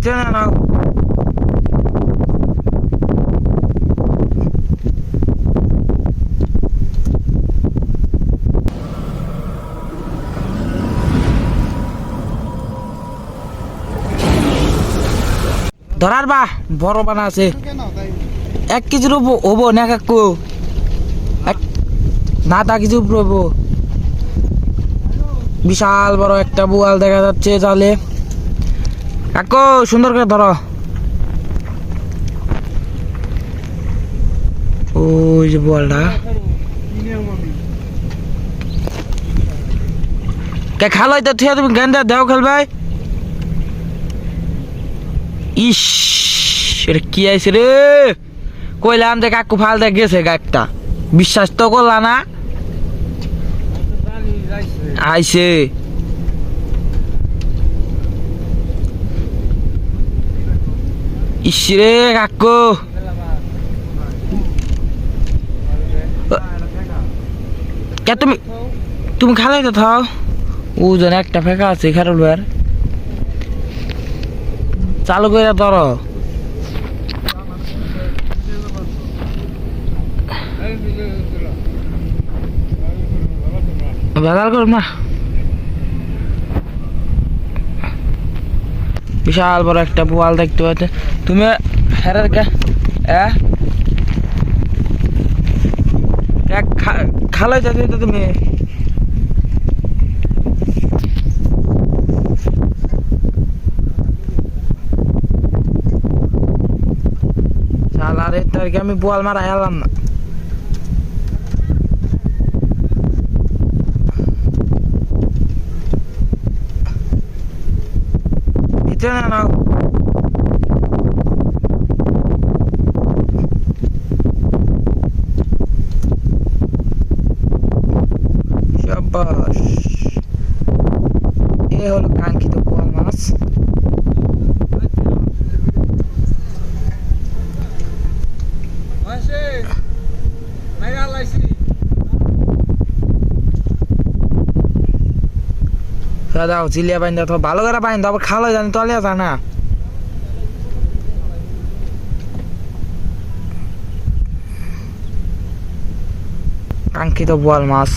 ভিতরে নাও। ধরার বা বড় বানা আছে 1 কেজির হবো না কাকু না তা কিছু হবো বিশাল বড় একটা বোয়াল দেখা যাচ্ছে জালে কাকু সুন্দর করে ধরো ওই যে বোয়ালটা কে খালাই তো থিয়া তুমি গেন্দা দাও খেলবে ইস এটা কি আইছে রে কইলাম যে কাকু ফাল দেখ গেছে একটা বিশ্বাস তো করলা না আইছে ইস রে কাকু কে তুমি খালাই তো থাও ওজন একটা ফেঁকা আছে খারুল ভাইয়ের চালু করে ধরো ভেজাল করুন না বিশাল বড় একটা বোয়াল দেখতে পাচ্ছ তুমি হেরার খালাই যাচ্ছি তো তুমি সালারে তারকে আমি বোয়াল মারা এলাম না ভিতরে নাও শাবাশ এ হলো কাঙ্ক্ষিত বোয়াল মাছ দাদা চিলিয়া বাইন্দা তো ভালো করে বাইন্দা আবার খালো জানি তলিয়া যা না কাঙ্ক্ষিত বোয়াল মাছ